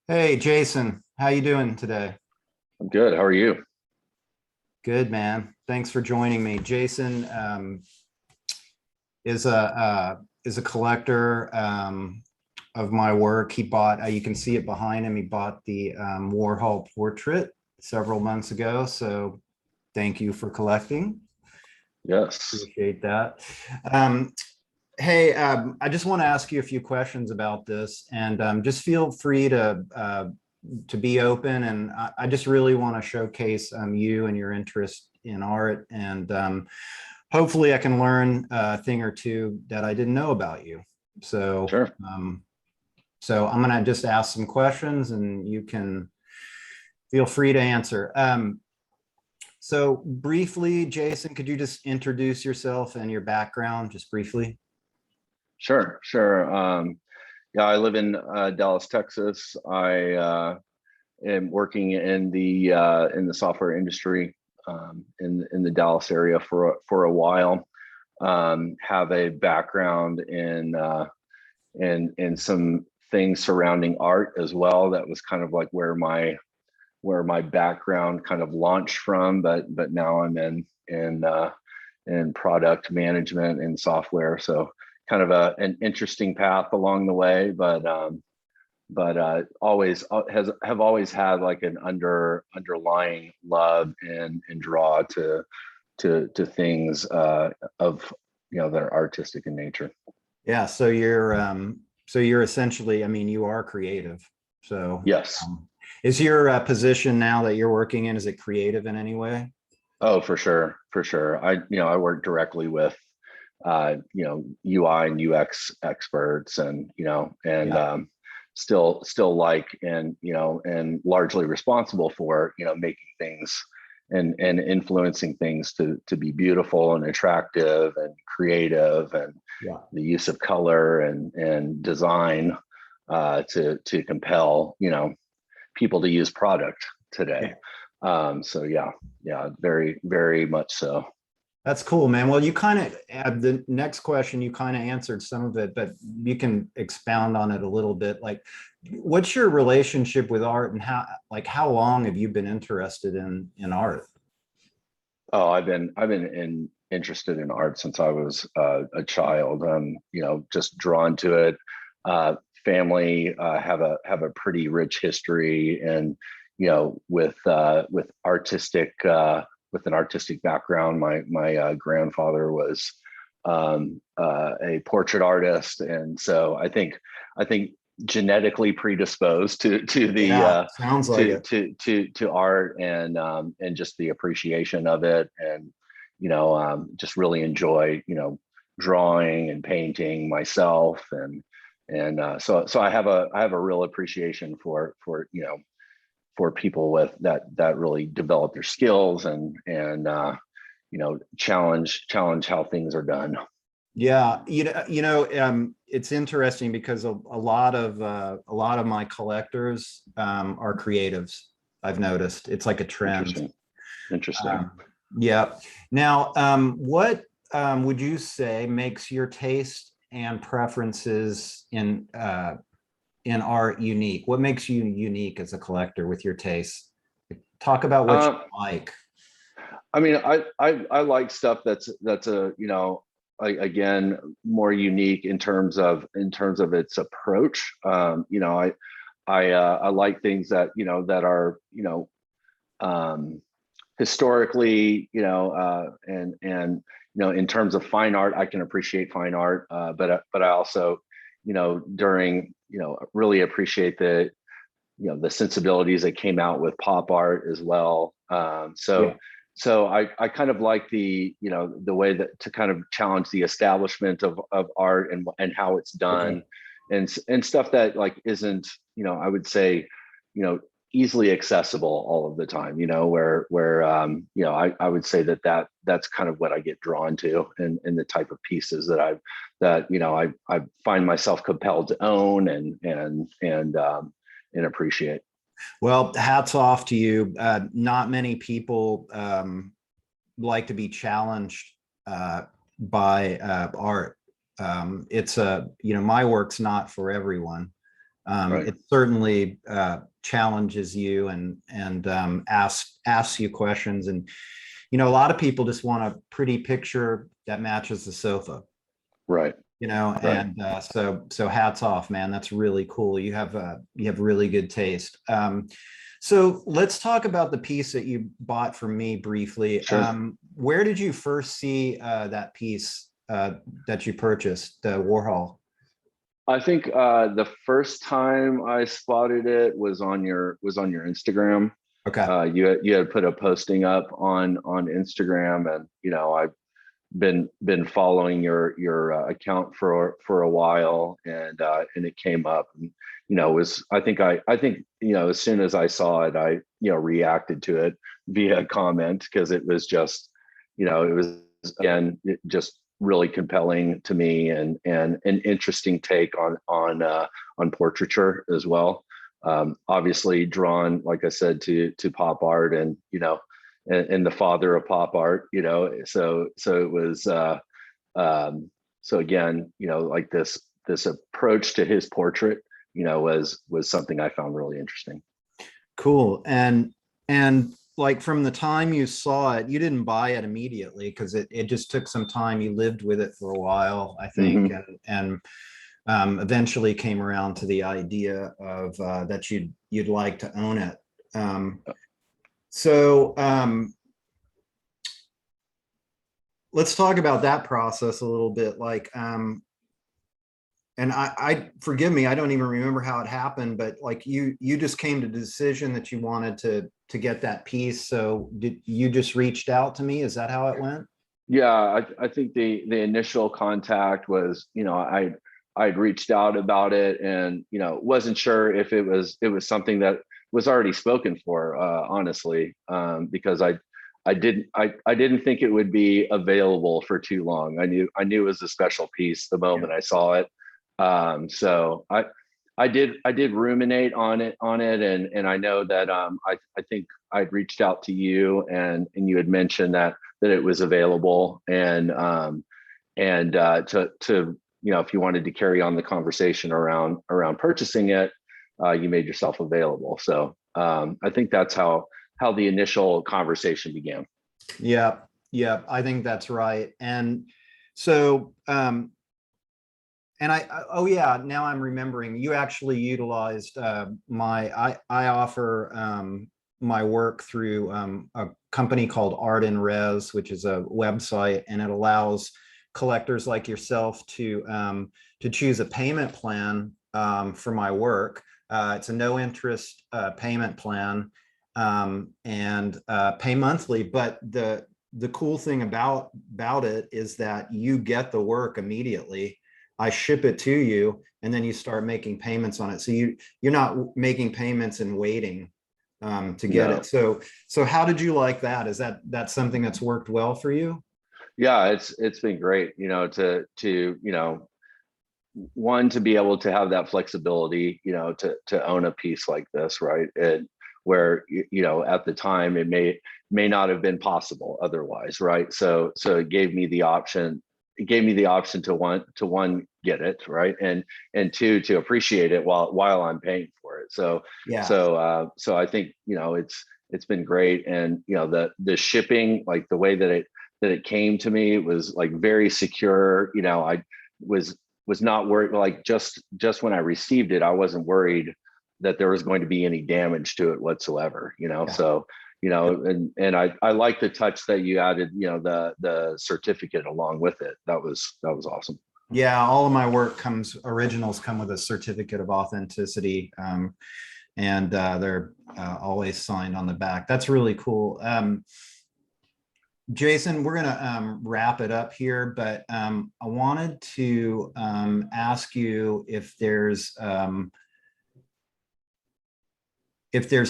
Hey, Jason, how you doing today? I'm good. How are you? Good, man. Thanks for joining me. Jason is a collector of my work. He bought, you can see it behind him. He bought the Warhol portrait several months ago. So thank you for collecting. Yes. Appreciate that. Um, Hey, I just want to ask you a few questions about this, and just feel free to be open. And I just really want to showcase you and your interest in art, and hopefully, I can learn a thing or two that I didn't know about you. So, Sure. so I'm going to just ask some questions, and you can feel free to answer. So, briefly, Jason, could you just introduce yourself and your background, just briefly? Sure. Yeah, I live in Dallas, Texas. I am working in the software industry in the Dallas area for a while. Have a background in some things surrounding art as well. That was kind of like where my background kind of launched from, but now I'm in product management and software. So kind of an interesting path along the way, but always have always had like an underlying love and draw to things of that are artistic in nature. Yeah, so you're essentially, I mean, you are creative. So Yes. is your position now that you're working in, is it creative in any way? Oh, for sure. I work directly with UI and UX experts, and Yeah. still like and largely responsible for making things and influencing things to be beautiful and attractive and creative, and Yeah. the use of color and design to compel people to use product today. Yeah. So yeah, very much so. That's cool, man. Well, you kind of, the next question, you kind of answered some of it, but you can expound on it a little bit. Like, what's your relationship with art, and how long have you been interested in art? Oh, I've been interested in art since I was a child. Just drawn to it. Family have a pretty rich history, and with with an artistic background. My grandfather was a portrait artist, and so I think genetically predisposed to the Yeah, sounds like it. to art, and just the appreciation of it, and just really enjoy drawing and painting myself, and so I have a real appreciation for people with that really develop their skills, and challenge how things are done. Yeah, it's interesting because a lot of my collectors are creatives. I've noticed it's like a trend. Interesting interesting Um, yeah. Now, what would you say makes your taste and preferences in art unique? What makes you unique as a collector with your tastes? Talk about what you uh, like. I mean, I like stuff that's again, more unique in terms of its approach. I like things that are um, historically, and in terms of fine art, I can appreciate fine art, but I also, during, really appreciate the sensibilities that came out with pop art as well. Yeah. So I kind of like the way that to kind of challenge the establishment of art, and how it's Okay. done, and stuff that like isn't, I would say, you know easily accessible all of the time, where I would say that's kind of what I get drawn to, in the type of pieces that I find myself compelled to own, and appreciate. Well, hats off to you. Not many people like to be challenged by art. It's my work's not for everyone. Right. It certainly challenges you and asks you questions. And a lot of people just want a pretty picture that matches the sofa. Right. Right. And so hats off, man. That's really cool. You have really good taste. So let's talk about the piece that you bought from me briefly. Sure. Where did you first see that piece that you purchased, Warhol? I think the first time I spotted it was on your Instagram. Okay. You had put a posting up on Instagram, and I've been following your account for a while, and it came up, and was I think as soon as I saw it, I reacted to it via comment, because it was just it was, again, just really compelling to me, and an interesting take on portraiture as well. Obviously drawn, like I said, to pop art, and and the father of pop art, so it was so again, like this approach to his portrait, was something I found really interesting. Cool. And like, from the time you saw it, you didn't buy it immediately, because it just took some time. You lived with it for a while, I think, and eventually came around to the idea of that you'd like to own it. So let's talk about that process a little bit. Like, and I forgive me, I don't even remember how it happened, but like you just came to the decision that you wanted to get that piece. So did you just reached out to me? Is that how it went? Yeah, I think the initial contact was, I'd reached out about it, and wasn't sure if it was something that was already spoken for, honestly, because I didn't think it would be available for too long. I knew it was a special piece the moment I saw it. So I did ruminate on it, and I know that I think I'd reached out to you, and you had mentioned that it was available, and to if you wanted to carry on the conversation around purchasing it, you made yourself available. So I think that's how the initial conversation began. Yeah, I think that's right. And so and oh yeah, now I'm remembering, you actually utilized I offer my work through a company called 𝙘𝙪𝙩𝙪𝙧𝙀, which is a website, and it allows collectors like yourself to choose a payment plan for my work. It's a no interest payment plan, and pay monthly. But the cool thing about it is that you get the work immediately. I ship it to you, and then you start making payments on it. So you're not making payments and waiting to get it. So how did you like that? Is that something that's worked well for you? Yeah, it's been great, to one, to be able to have that flexibility, to own a piece like this, right? And where at the time it may not have been possible otherwise, right? So it gave me the option. It gave me the option to one, get it, right, and two, to appreciate it while I'm paying for it. So Yeah. So I think it's been great, and the shipping, like the way that it came to me, was like very secure. I was not worried, like just when I received it, I wasn't worried that there was going to be any damage to it whatsoever. Yeah. So and I like the touch that you added, the certificate along with it. That was awesome. Yeah, all of my work originals come with a certificate of authenticity, and they're always signed on the back. That's really cool. Jason, we're gonna wrap it up here, but I wanted to ask you if there's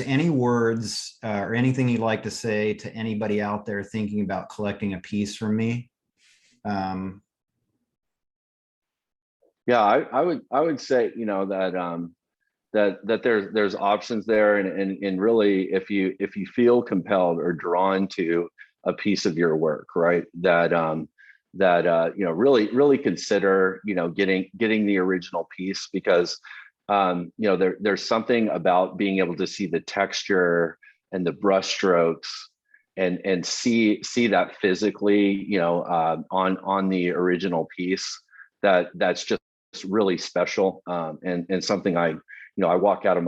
any words or anything you'd like to say to anybody out there thinking about collecting a piece from me. Yeah, I would say, that there's options there, and really, if you feel compelled or drawn to a piece of your work, right, that really consider getting the original piece, because you know, there's something about being able to see the texture and the brush strokes and see that physically, you know, on the original piece, that's just really special, and something I walk out of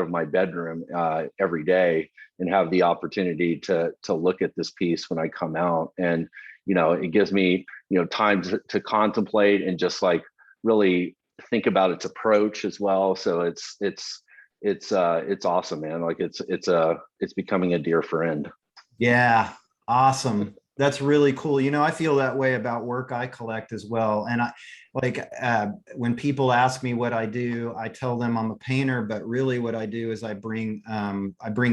my bedroom every day and have the opportunity to look at this piece when I come out, and you know, it gives me, you know, time to contemplate and just like really think about its approach as well. So it's awesome, man. Like it's becoming a dear friend. Yeah, awesome. That's really cool. You know, I feel that way about work I collect as well. And I like when people ask me what I do, I tell them I'm a painter, but really what I do is I bring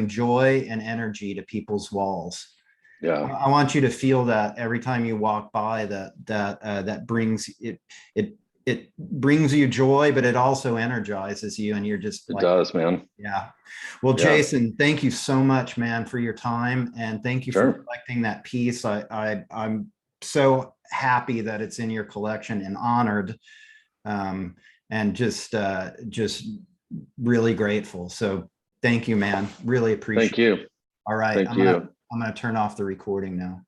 joy and energy to people's walls. Yeah, I want you to feel that every time you walk by, that brings it brings you joy, but it also energizes you, and you're just it like, does, man. yeah. Well, Yeah, Jason, thank you so much, man, for your time, and thank you for sure. collecting that piece. I'm so happy that it's in your collection and honored, and just really grateful. So thank you, man. Really appreciate Thank it. you. All right, Thank you. I'm gonna turn off the recording now.